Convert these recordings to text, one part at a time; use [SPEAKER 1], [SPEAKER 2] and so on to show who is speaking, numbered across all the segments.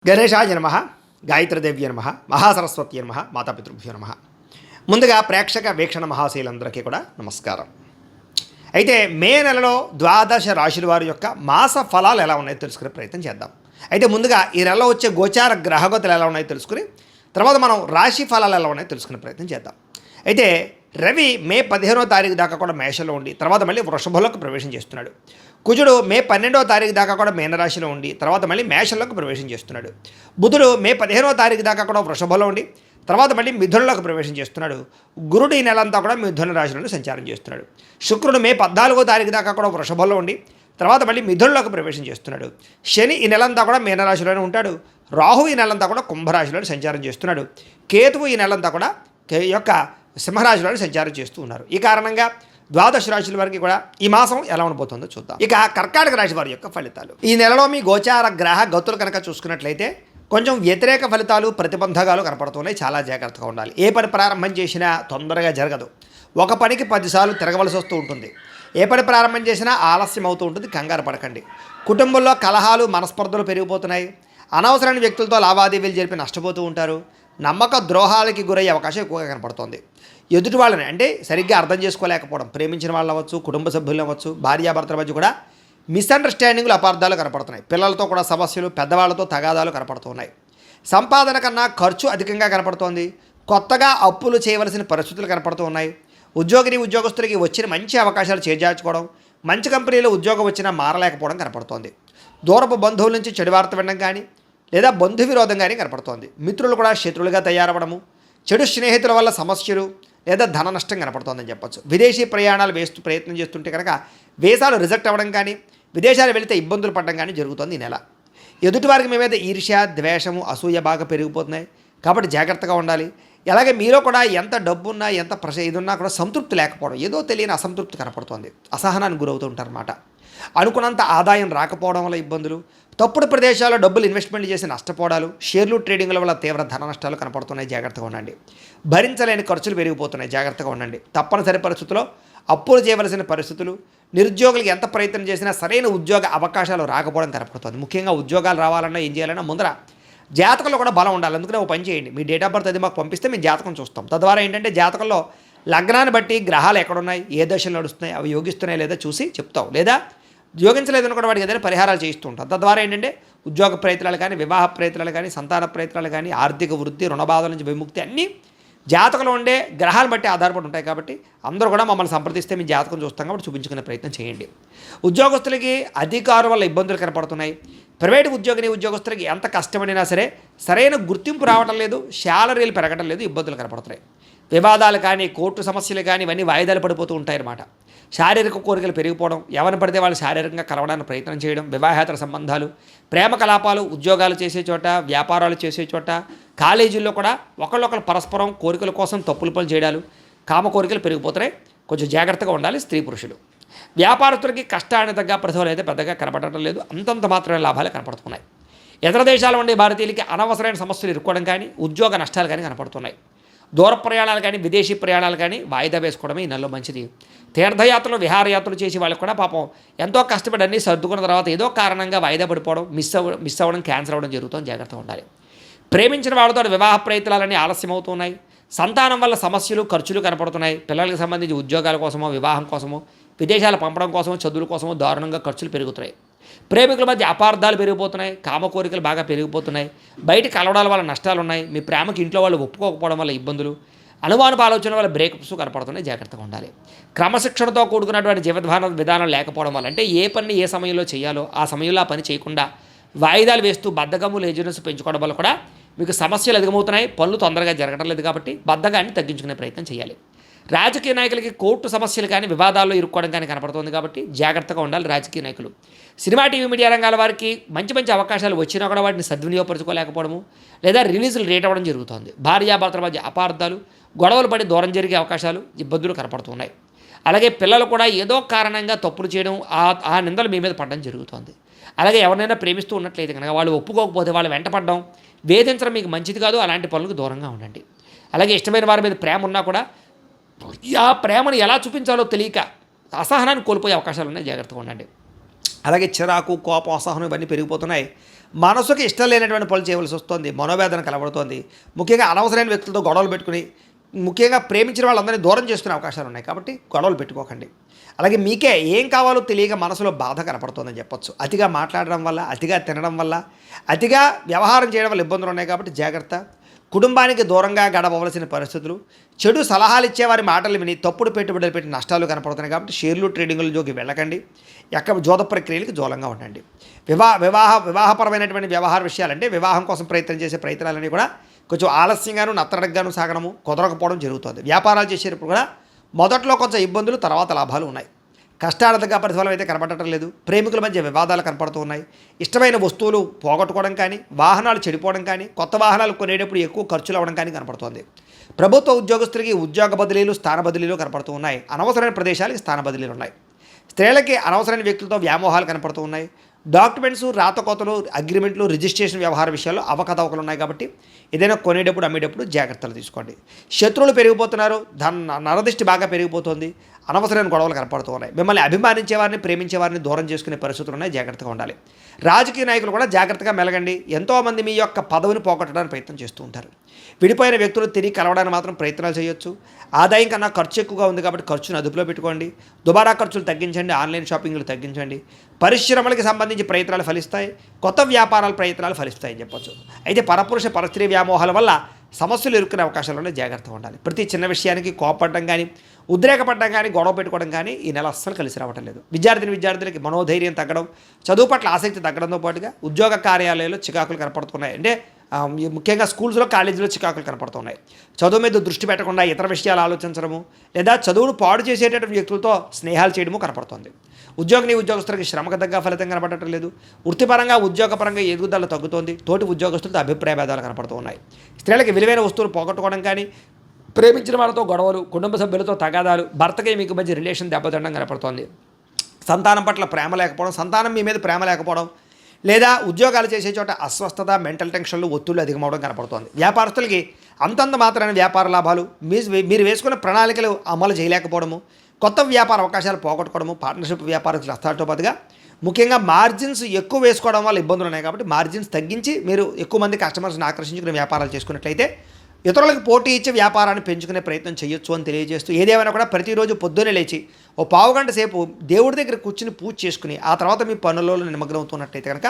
[SPEAKER 1] గణేశాయ నమ, గాయత్రీదేవ్య నమ, మహాసరస్వతి నమ, మాతాపితృభ్యో నమ. ముందుగా ప్రేక్షక వీక్షణ మహాశీలందరికీ కూడా నమస్కారం. అయితే మే నెలలో ద్వాదశ రాశుల వారి యొక్క మాస ఫలాలు ఎలా ఉన్నాయో తెలుసుకునే ప్రయత్నం చేద్దాం. అయితే ముందుగా ఈ నెలలో వచ్చే గోచార గ్రహగతులు ఎలా ఉన్నాయో తెలుసుకుని తర్వాత మనం రాశి ఫలాలు ఎలా ఉన్నాయో తెలుసుకునే ప్రయత్నం చేద్దాం. అయితే రవి మే 15వ తారీఖు దాకా కూడా మేషంలో ఉండి తర్వాత మళ్ళీ వృషభంలోకి ప్రవేశం చేస్తున్నాడు. కుజుడు మే 12వ తారీఖు దాకా కూడా మీనరాశిలో ఉండి తర్వాత మళ్ళీ మేషంలోకి ప్రవేశం చేస్తున్నాడు. బుధుడు మే 15వ తారీఖు దాకా కూడా వృషభంలో ఉండి తర్వాత మళ్ళీ మిథునంలోకి ప్రవేశం చేస్తున్నాడు. గురుడు ఈ నెలంతా కూడా మిథున రాశిలోనే సంచారం చేస్తున్నాడు. శుక్రుడు మే 14వ తారీఖు దాకా కూడా వృషభంలో ఉండి తర్వాత మళ్ళీ మిథునంలోకి ప్రవేశం చేస్తున్నాడు. శని ఈ నెలంతా కూడా మీనరాశిలోనే ఉంటాడు. రాహు ఈ నెలంతా కూడా కుంభరాశిలోనే సంచారం చేస్తున్నాడు. కేతువు ఈ నెలంతా కూడా యొక్క సింహరాశిలోనే సంచారం చేస్తూ ఉన్నారు. ఈ కారణంగా ద్వాదశ రాశుల వారికి కూడా ఈ మాసం ఎలా ఉండబోతుందో చూద్దాం. ఇక కర్కాటక రాశి వారి యొక్క ఫలితాలు. ఈ నెలలో మీ గోచార గ్రహ గతులు కనుక చూసుకున్నట్లయితే కొంచెం వ్యతిరేక ఫలితాలు ప్రతిబంధకాలు కనపడుతున్నాయి. చాలా జాగ్రత్తగా ఉండాలి. ఏ పని ప్రారంభం చేసినా తొందరగా జరగదు. ఒక పనికి 10 సార్లు తిరగవలసి వస్తూ ఉంటుంది. ఏ పని ప్రారంభం చేసినా ఆలస్యం అవుతూ ఉంటుంది. కంగారు పడకండి. కుటుంబంలో కలహాలు మనస్పర్ధలు పెరిగిపోతున్నాయి. అనవసరమైన వ్యక్తులతో లావాదేవీలు జరిపి నష్టపోతూ ఉంటారు. నమ్మక ద్రోహాలకి గురయ్యే అవకాశం ఎక్కువగా కనపడుతోంది. ఎదుటి వాళ్ళని అంటే సరిగ్గా అర్థం చేసుకోలేకపోవడం, ప్రేమించిన వాళ్ళు అవ్వచ్చు, కుటుంబ సభ్యులు అవ్వచ్చు, భార్యాభర్తల మధ్య కూడా మిస్అండర్స్టాండింగ్లు అపార్థాలు కనపడుతున్నాయి. పిల్లలతో కూడా సమస్యలు, పెద్దవాళ్ళతో తగాదాలు కనపడుతున్నాయి. సంపాదన కన్నా ఖర్చు అధికంగా కనపడుతోంది. కొత్తగా అప్పులు చేయవలసిన పరిస్థితులు కనపడుతూ ఉన్నాయి. ఉద్యోగస్తులకి వచ్చిన మంచి అవకాశాలు చేజార్చుకోవడం, మంచి కంపెనీలో ఉద్యోగం వచ్చినా మారలేకపోవడం కనపడుతోంది. దూరపు బంధువుల నుంచి చెడు వార్త వినడం కానీ లేదా బంధు విరోధం కానీ కనపడుతోంది. మిత్రులు కూడా శత్రువులుగా తయారవడము, చెడు స్నేహితుల వల్ల సమస్యలు లేదా ధన నష్టం కనపడుతోందని చెప్పచ్చు. విదేశీ ప్రయాణాలు ప్రయత్నం చేస్తుంటే కనుక వీసాలు రిజెక్ట్ అవ్వడం కానీ విదేశాలు వెళితే ఇబ్బందులు పడడం కానీ జరుగుతుంది ఈ నెల. ఎదుటివారికి మీ మీద ఈర్ష్య, ద్వేషము, అసూయ బాగా పెరిగిపోతున్నాయి. కాబట్టి జాగ్రత్తగా ఉండాలి. అలాగే మీలో కూడా ఎంత డబ్బున్నా ఎంత ఇదున్నా కూడా సంతృప్తి లేకపోవడం, ఏదో తెలియని అసంతృప్తి కనపడుతోంది. అసహనానికి గురవుతూ ఉంటారన్నమాట. అనుకున్నంత ఆదాయం రాకపోవడం వల్ల ఇబ్బందులు, తప్పుడు ప్రదేశాల్లో డబ్బులు ఇన్వెస్ట్మెంట్ చేసి నష్టపోవడాలు, షేర్లు ట్రేడింగ్ల వల్ల తీవ్ర ధన నష్టాలు కనపడుతున్నాయి. జాగ్రత్తగా ఉండండి. భరించలేని ఖర్చులు పెరిగిపోతున్నాయి. జాగ్రత్తగా ఉండండి. తప్పనిసరి పరిస్థితుల్లో అప్పులు చేయవలసిన పరిస్థితులు, నిరుద్యోగులకు ఎంత ప్రయత్నం చేసినా సరైన ఉద్యోగ అవకాశాలు రాకపోవడం కనపడుతుంది. ముఖ్యంగా ఉద్యోగాలు రావాలన్నా ఏం చేయాలన్నా ముందర జాతకంలో కూడా బలం ఉండాలి. అందుకనే ఒక పని చేయండి. మీ డేట్ ఆఫ్ బర్త్ అది మాకు పంపిస్తే మేము జాతకం చూస్తాం. తద్వారా ఏంటంటే జాతకంలో లగ్నాన్ని బట్టి గ్రహాలు ఎక్కడున్నాయి, ఏ దశలు నడుస్తున్నాయి, అవి యోగిస్తున్నాయి లేదా చూసి చెప్తాం. లేదా యోగించలేదని కూడా వాడికి ఏదైనా పరిహారాలు చేయిస్తూ ఉంటాం. తద్వారా ఏంటంటే ఉద్యోగ ప్రయత్నాలు కానీ, వివాహ ప్రయత్నాలు కానీ, సంతాన ప్రయత్నాలు కానీ, ఆర్థిక వృద్ధి, రుణబాధల నుంచి విముక్తి అన్నీ జాతకంలో ఉండే గ్రహాలను బట్టి ఆధారపడి ఉంటాయి. కాబట్టి అందరూ కూడా మమ్మల్ని సంప్రదిస్తే మీ జాతకం చూస్తాం కాబట్టి చూపించుకునే ప్రయత్నం చేయండి. ఉద్యోగస్తులకి అధికారుల వల్ల ఇబ్బందులు కనపడుతున్నాయి. ప్రైవేటు ఉద్యోగస్తులకి ఎంత కష్టపడినా సరే సరైన గుర్తింపు రావడం లేదు, శాలరీలు పెరగడం లేదు, ఇబ్బందులు కనపడుతున్నాయి. వివాదాలు కానీ, కోర్టు సమస్యలు కానీ ఇవన్నీ వాయిదాలు పడిపోతూ ఉంటాయన్నమాట. శారీరక కోరికలు పెరిగిపోవడం, ఎవరిని పడితే వాళ్ళు శారీరకంగా కలవడానికి ప్రయత్నం చేయడం, వివాహేతర సంబంధాలు, ప్రేమ కలాపాలు, ఉద్యోగాలు చేసే చోట, వ్యాపారాలు చేసే చోట, కాలేజీల్లో కూడా ఒకళ్ళొకరు పరస్పరం కోరికల కోసం తప్పులు పనులు చేయడాలు, కామ కోరికలు పెరిగిపోతున్నాయి. కొంచెం జాగ్రత్తగా ఉండాలి స్త్రీ పురుషులు. వ్యాపారస్తులకి కష్టాన్ని తగ్గ ప్రతిఫలం అయితే పెద్దగా కనపడటం లేదు. అంతంత మాత్రమే లాభాలు కనపడుతున్నాయి. ఇతర దేశాల ఉండే భారతీయులకి అనవసరమైన సమస్యలు ఇరుక్కోవడం కానీ, ఉద్యోగ నష్టాలు కానీ కనపడుతున్నాయి. దూర ప్రయాణాలు కానీ, విదేశీ ప్రయాణాలు కానీ వాయిదా వేసుకోవడమే ఈ నెలలో మంచిది. తీర్థయాత్రలు, విహారయాత్రలు చేసి వాళ్ళకి కూడా పాపం ఎంతో కష్టపడి అన్నీ సర్దుకున్న తర్వాత ఏదో కారణంగా వాయిదా పడిపోవడం, మిస్ అవ్వడం, క్యాన్సర్ అవ్వడం జరుగుతుంది. జాగ్రత్తగా ఉండాలి. ప్రేమించిన వాళ్ళతో వివాహ ప్రయత్నాలన్నీ ఆలస్యం అవుతున్నాయి. సంతానం వల్ల సమస్యలు, ఖర్చులు కనపడుతున్నాయి. పిల్లలకు సంబంధించి ఉద్యోగాల కోసమో, వివాహం కోసమో, విదేశాలు పంపడం కోసమో, చదువుల కోసమో దారుణంగా ఖర్చులు పెరుగుతున్నాయి. ప్రేమికుల మధ్య అపార్థాలు పెరిగిపోతున్నాయి. కామ కోరికలు బాగా పెరిగిపోతున్నాయి. బయట కలవడాల వల్ల నష్టాలు ఉన్నాయి. మీ ప్రేమకి ఇంట్లో వాళ్ళు ఒప్పుకోకపోవడం వల్ల ఇబ్బందులు, అనుమానపు ఆలోచన వల్ల బ్రేకప్స్ కనపడుతున్నాయి. జాగ్రత్తగా ఉండాలి. క్రమశిక్షణతో కూడుకున్నటువంటి జీవన విధానం లేకపోవడం వల్ల అంటే ఏ పని ఏ సమయంలో చేయాలో ఆ సమయంలో ఆ పని చేయకుండా వాయిదాలు వేస్తూ బద్ధకము, లేజినెస్ పెంచుకోవడం వల్ల కూడా మీకు సమస్యలు అధికమవుతున్నాయి. పనులు తొందరగా జరగడం లేదు. కాబట్టి బద్ధకాన్ని తగ్గించుకునే ప్రయత్నం చేయాలి. రాజకీయ నాయకులకి కోర్టు సమస్యలు కానీ, వివాదాల్లో ఇరుక్కోవడం కానీ కనపడుతుంది. కాబట్టి జాగ్రత్తగా ఉండాలి రాజకీయ నాయకులు. సినిమా, టీవీ, మీడియా రంగాల వారికి మంచి మంచి అవకాశాలు వచ్చినా కూడా వాటిని సద్వినియోగపరచుకోలేకపోవడము లేదా రిలీజులు రేట్ అవ్వడం జరుగుతుంది. భార్యాభర్తల మధ్య అపార్థాలు, గొడవలు పడి దూరం జరిగే అవకాశాలు, ఇబ్బందులు కనపడుతున్నాయి. అలాగే పిల్లలు కూడా ఏదో కారణంగా తప్పులు చేయడం, ఆ నిందలు మీ మీద పడడం జరుగుతుంది. అలాగే ఎవరినైనా ప్రేమిస్తూ ఉన్నట్లయితే కనుక వాళ్ళు ఒప్పుకోకపోతే వాళ్ళు వెంటపడడం, వేధించడం మీకు మంచిది కాదు. అలాంటి పనులకు దూరంగా ఉండండి. అలాగే ఇష్టమైన వారి మీద ప్రేమ ఉన్నా కూడా ఆ ప్రేమను ఎలా చూపించాలో తెలియక అసహనాన్ని కోల్పోయే అవకాశాలు ఉన్నాయి. జాగ్రత్తగా ఉండండి. అలాగే చిరాకు, కోపం, అసహనం ఇవన్నీ పెరిగిపోతున్నాయి. మనసుకి ఇష్టం లేనటువంటి పనులు చేయవలసి వస్తుంది, మనోవేదన కలబడుతోంది. ముఖ్యంగా అనవసరమైన వ్యక్తులతో గొడవలు పెట్టుకుని, ముఖ్యంగా ప్రేమించిన వాళ్ళందరినీ దూరం చేసుకునే అవకాశాలు ఉన్నాయి. కాబట్టి గొడవలు పెట్టుకోకండి. అలాగే మీకే ఏం కావాలో తెలియక మనసులో బాధ కనపడుతుందని చెప్పొచ్చు. అతిగా మాట్లాడడం వల్ల, అతిగా తినడం వల్ల, అతిగా వ్యవహారం చేయడం వల్ల ఇబ్బందులు ఉన్నాయి. కాబట్టి జాగ్రత్త. కుటుంబానికి దూరంగా గడపవలసిన పరిస్థితులు, చెడు సలహాలు ఇచ్చేవారి మాటలు విని తప్పుడు పెట్టుబడులు పెట్టి నష్టాలు కనపడుతున్నాయి. కాబట్టి షేర్లు ట్రేడింగ్ల జోకి వెళ్ళకండి. ఎక్కడ జోద ప్రక్రియలకు దూరంగా ఉండండి. వివాహపరమైనటువంటి వ్యవహార విషయాలంటే వివాహం కోసం ప్రయత్నం చేసే ప్రయత్నాలన్నీ కూడా కొంచెం ఆలస్యంగాను నత్తడగ్గాను సాగడము, కుదరకపోవడం జరుగుతుంది. వ్యాపారాలు చేసేటప్పుడు కూడా మొదట్లో కొంచెం ఇబ్బందులు, తర్వాత లాభాలు ఉన్నాయి. కష్టార్థంగా ప్రతిఫలం అయితే కనపడటం లేదు. ప్రేమికుల మధ్య వివాదాలు కనపడుతూ ఉన్నాయి. ఇష్టమైన వస్తువులు పోగొట్టుకోవడం కానీ, వాహనాలు చెడిపోవడం కానీ, కొత్త వాహనాలు కొనేటప్పుడు ఎక్కువ ఖర్చులు అవ్వడం కానీ కనపడుతోంది. ప్రభుత్వ ఉద్యోగస్తులకి ఉద్యోగ బదిలీలు, స్థాన బదిలీలు కనపడుతూ ఉన్నాయి. అనవసరమైన ప్రదేశాలకి స్థాన బదిలీలు ఉన్నాయి. స్త్రీలకి అనవసరమైన వ్యక్తులతో వ్యామోహాలు కనపడుతూ ఉన్నాయి. డాక్యుమెంట్స్, రాతకోతలు, అగ్రిమెంట్లు, రిజిస్ట్రేషన్ వ్యవహార విషయాల్లో అవకతవకలు ఉన్నాయి. కాబట్టి ఏదైనా కొనేటప్పుడు, అమ్మేటప్పుడు జాగ్రత్తలు తీసుకోండి. శత్రువులు పెరిగిపోతున్నారు. నరదిష్టి బాగా పెరిగిపోతుంది. అనవసరమైన గొడవలు కనపడుతూ ఉన్నాయి. మిమ్మల్ని అభిమానించే వారిని, ప్రేమించే వారిని దూరం చేసుకునే పరిస్థితులు ఉన్నాయి. జాగ్రత్తగా ఉండాలి. రాజకీయ నాయకులు కూడా జాగ్రత్తగా మెలగండి. ఎంతోమంది మీ యొక్క పదవిని పోగొట్టడానికి ప్రయత్నం చేస్తూ ఉంటారు. విడిపోయిన వ్యక్తులు తిరిగి కలవడానికి మాత్రం ప్రయత్నాలు చేయొచ్చు. ఆదాయం కన్నా ఖర్చు ఎక్కువగా ఉంది కాబట్టి ఖర్చును అదుపులో పెట్టుకోండి. దుబారా ఖర్చులు తగ్గించండి. ఆన్లైన్ షాపింగ్లు తగ్గించండి. పరిశ్రమలకి సంబంధించి ప్రయత్నాలు ఫలిస్తాయి. కొత్త వ్యాపారాల ప్రయత్నాలు ఫలిస్తాయని చెప్పొచ్చు. అయితే పరపురుష పరస్త్రీ వ్యామోహాల వల్ల సమస్యలు ఎదుర్కొనే అవకాశాలు జాగ్రత్తగా ఉండాలి. ప్రతి చిన్న విషయానికి కోపపడడం కానీ, ఉద్రేకపడడం కానీ, గొడవ పెట్టుకోవడం కానీ ఈ నెల అస్సలు కలిసి రావటం లేదు. విద్యార్థులకి మనోధైర్యం తగ్గడం, చదువు పట్ల ఆసక్తి తగ్గడంతో పాటుగా ఉద్యోగ కార్యాలయాల్లో చికాకులు కనపడుతున్నాయి. అంటే ముఖ్యంగా స్కూల్స్లో, కాలేజీలో చికాకులు కనపడుతున్నాయి. చదువు మీద దృష్టి పెట్టకుండా ఇతర విషయాలు ఆలోచించడము, లేదా చదువును పాడు చేసేటటువంటి వ్యక్తులతో స్నేహాలు చేయడము కనపడుతుంది. ఉద్యోగస్తులకి శ్రమకు తగ్గ ఫలితం కనపడటం లేదు. వృత్తిపరంగా, ఉద్యోగపరంగా ఎదుగుదల తగ్గుతోంది. తోటి ఉద్యోగస్తులతో అభిప్రాయ భేదాలు కనపడుతూ ఉన్నాయి. స్త్రీలకి విలువైన వస్తువులు పోగొట్టుకోవడం కానీ, ప్రేమించిన వాళ్ళతో గొడవలు, కుటుంబ సభ్యులతో తగాదాలు, భర్తకి మీకు మధ్య రిలేషన్ దెబ్బతినడం కనపడుతోంది. సంతానం పట్ల ప్రేమ లేకపోవడం, సంతానం మీ మీద ప్రేమ లేకపోవడం, లేదా ఉద్యోగాలు చేసే చోట అస్వస్థత, మెంటల్ టెన్షన్లు, ఒత్తిళ్లు అధికమవడం కనపడుతోంది. వ్యాపారస్తులకి అంతంత మాత్రమైన వ్యాపార లాభాలు, మీరు వేసుకున్న ప్రణాళికలు అమలు చేయలేకపోవడము, కొత్త వ్యాపార అవకాశాలు పోగొట్టుకోవడము, పార్ట్నర్షిప్ వ్యాపారస్తులు నష్టాలతో పాటుగా ముఖ్యంగా మార్జిన్స్ ఎక్కువ వేసుకోవడం వల్ల ఇబ్బందులు ఉన్నాయి. కాబట్టి మార్జిన్స్ తగ్గించి మీరు ఎక్కువ మంది కస్టమర్స్ని ఆకర్షించుకునే వ్యాపారాలు చేసుకున్నట్లయితే ఇతరులకు పోటీ ఇచ్చి వ్యాపారాన్ని పెంచుకునే ప్రయత్నం చేయొచ్చు అని తెలియజేస్తూ, ఏదేమైనా కూడా ప్రతిరోజు పొద్దున్నే లేచి ఓ పావుగంట సేపు దేవుడి దగ్గర కూర్చుని పూజ చేసుకుని ఆ తర్వాత మీ పనులలో నిమగ్నమవుతున్నట్లయితే కనుక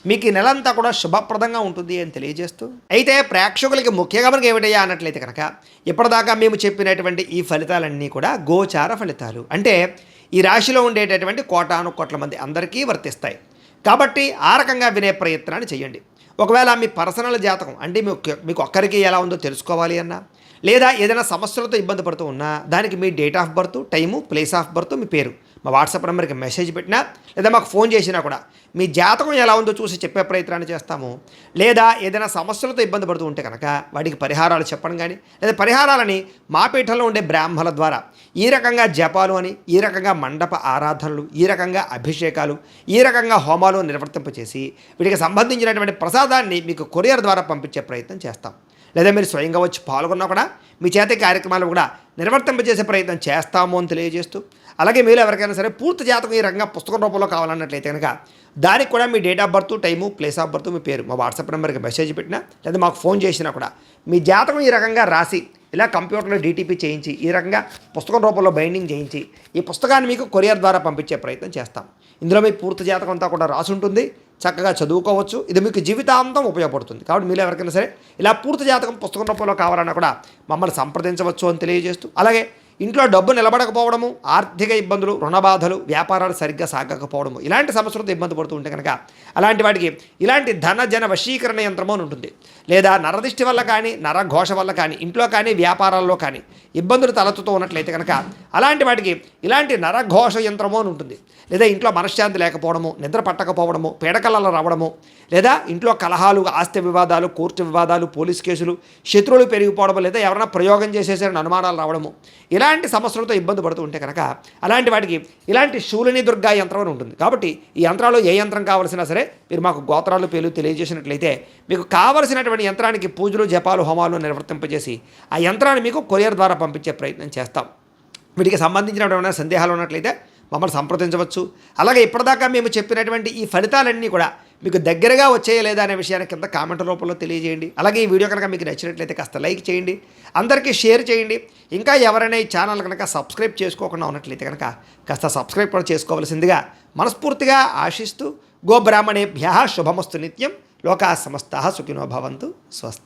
[SPEAKER 1] మీకు ఈ నెలంతా కూడా శుభప్రదంగా ఉంటుంది అని తెలియజేస్తూ, అయితే ప్రేక్షకులకి ముఖ్యంగా మనకి ఏమిటయ్యా అన్నట్లయితే కనుక ఇప్పటిదాకా మేము చెప్పినటువంటి ఈ ఫలితాలన్నీ కూడా గోచార ఫలితాలు. అంటే ఈ రాశిలో ఉండేటటువంటి కోటాను కోట్ల మంది అందరికీ వర్తిస్తాయి. కాబట్టి ఆ రకంగా వినే ప్రయత్నాన్ని చేయండి. ఒకవేళ మీ పర్సనల్ జాతకం అంటే మీకు ఒక్కరికి ఎలా ఉందో తెలుసుకోవాలి అన్నా, లేదా ఏదైనా సమస్యలతో ఇబ్బంది పడుతూ ఉన్నా దానికి మీ date of birth, time, place of birth, మీ పేరు మా వాట్సాప్ నెంబర్కి మెసేజ్ పెట్టినా, లేదా మాకు ఫోన్ చేసినా కూడా మీ జాతకం ఎలా ఉందో చూసి చెప్పే ప్రయత్నాన్ని చేస్తాము. లేదా ఏదైనా సమస్యలతో ఇబ్బంది పడుతూ ఉంటే కనుక వాటికి పరిహారాలు చెప్పడం కానీ, లేదా పరిహారాలని మా పీఠంలో ఉండే బ్రాహ్మణుల ద్వారా ఈ రకంగా జపాలు అని, ఈ రకంగా మండప ఆరాధనలు, ఈ రకంగా అభిషేకాలు, ఈ రకంగా హోమాలు నిర్వర్తింపచేసి వీటికి సంబంధించినటువంటి ప్రసాదాన్ని మీకు కొరియర్ ద్వారా పంపించే ప్రయత్నం చేస్తాం. లేదా మీరు స్వయంగా వచ్చి పాల్గొన్నా కూడా మీ చేత కార్యక్రమాలు కూడా నిర్వర్తింపజేసే ప్రయత్నం చేస్తాము అని తెలియజేస్తూ, అలాగే మీరు ఎవరికైనా సరే పూర్తి జాతకం ఈ రకంగా పుస్తకం రూపంలో కావాలన్నట్లయితే కనుక దానికి కూడా మీ date of birth, time, place of birth, మీ పేరు మా వాట్సాప్ నెంబర్కి మెసేజ్ పెట్టినా, లేదా మాకు ఫోన్ చేసినా కూడా మీ జాతకం ఈ రకంగా రాసి ఇలా కంప్యూటర్లో డీటీపీ చేయించి ఈ రకంగా పుస్తకం రూపంలో బైండింగ్ చేయించి ఈ పుస్తకాన్ని మీకు కొరియర్ ద్వారా పంపించే ప్రయత్నం చేస్తాం. ఇందులో మీ పూర్తి జాతకం అంతా కూడా రాసి ఉంటుంది. చక్కగా చదువుకోవచ్చు. ఇది మీకు జీవితాంతం ఉపయోగపడుతుంది. కాబట్టి మీరు ఎవరికైనా సరే ఇలా పూర్తి జాతకం పుస్తకం రూపంలో కావాలన్నా కూడా మమ్మల్ని సంప్రదించవచ్చు అని తెలియజేస్తూ, అలాగే ఇంట్లో డబ్బు నిలబడకపోవడము, ఆర్థిక ఇబ్బందులు, రుణబాధలు, వ్యాపారాలు సరిగ్గా సాగకపోవడము, ఇలాంటి సమస్యలతో ఇబ్బంది పడుతూ ఉంటే కనుక అలాంటి వాటికి ఇలాంటి ధన వశీకరణ యంత్రము అని ఉంటుంది. లేదా నరదిష్టి వల్ల కానీ, నరఘోష వల్ల కానీ, ఇంట్లో కానీ, వ్యాపారాల్లో కానీ ఇబ్బందులు తలెత్తుతూ ఉన్నట్లయితే కనుక అలాంటి వాటికి ఇలాంటి నరఘోష యంత్రము అని ఉంటుంది. లేదా ఇంట్లో మనశ్శాంతి లేకపోవడము, నిద్ర పట్టకపోవడము, పీడకలలు రావడము, లేదా ఇంట్లో కలహాలు, ఆస్తి వివాదాలు, కోర్టు వివాదాలు, పోలీస్ కేసులు, శత్రువులు పెరిగిపోవడము, లేదా ఎవరైనా ప్రయోగం చేసేసారని అనుమానాలు రావడము, ఇలాంటి సమస్యలతో ఇబ్బంది పడుతూ ఉంటే కనుక అలాంటి వాటికి ఇలాంటి శూలిని దుర్గా యంత్రం అని ఉంటుంది. కాబట్టి ఈ యంత్రాలు ఏ యంత్రం కావాల్సినా సరే మీరు మాకు గోత్రాలు, పేర్లు తెలియజేసినట్లయితే మీకు కావలసినటువంటి యంత్రానికి పూజలు, జపాలు, హోమాలు నిర్వర్తింపజేసి ఆ యంత్రాన్ని మీకు కొరియర్ ద్వారా పంపించే ప్రయత్నం చేస్తాం. వీటికి సంబంధించినటువంటి సందేహాలు ఉన్నట్లయితే మమ్మల్ని సంప్రదించవచ్చు. అలాగే ఇప్పటిదాకా మేము చెప్పినటువంటి ఈ ఫలితాలన్నీ కూడా మీకు దగ్గరగా వచ్చాయా లేదా అనే విషయాన్ని కింద కామెంట్ రూపంలో తెలియజేయండి. అలాగే ఈ వీడియో కనుక మీకు నచ్చినట్లయితే కాస్త లైక్ చేయండి, అందరికీ షేర్ చేయండి. ఇంకా ఎవరైనా ఈ ఛానల్ కనుక సబ్స్క్రైబ్ చేసుకోకుండా ఉన్నట్లయితే కనుక కాస్త సబ్స్క్రైబ్ కూడా చేసుకోవాల్సిందిగా మనస్ఫూర్తిగా ఆశిస్తూ గోబ్రాహ్మణేభ్యः శుభమస్తు నిత్యం. లోకాः సమస్తాः సుఖినో భవంతు. స్వస్తి.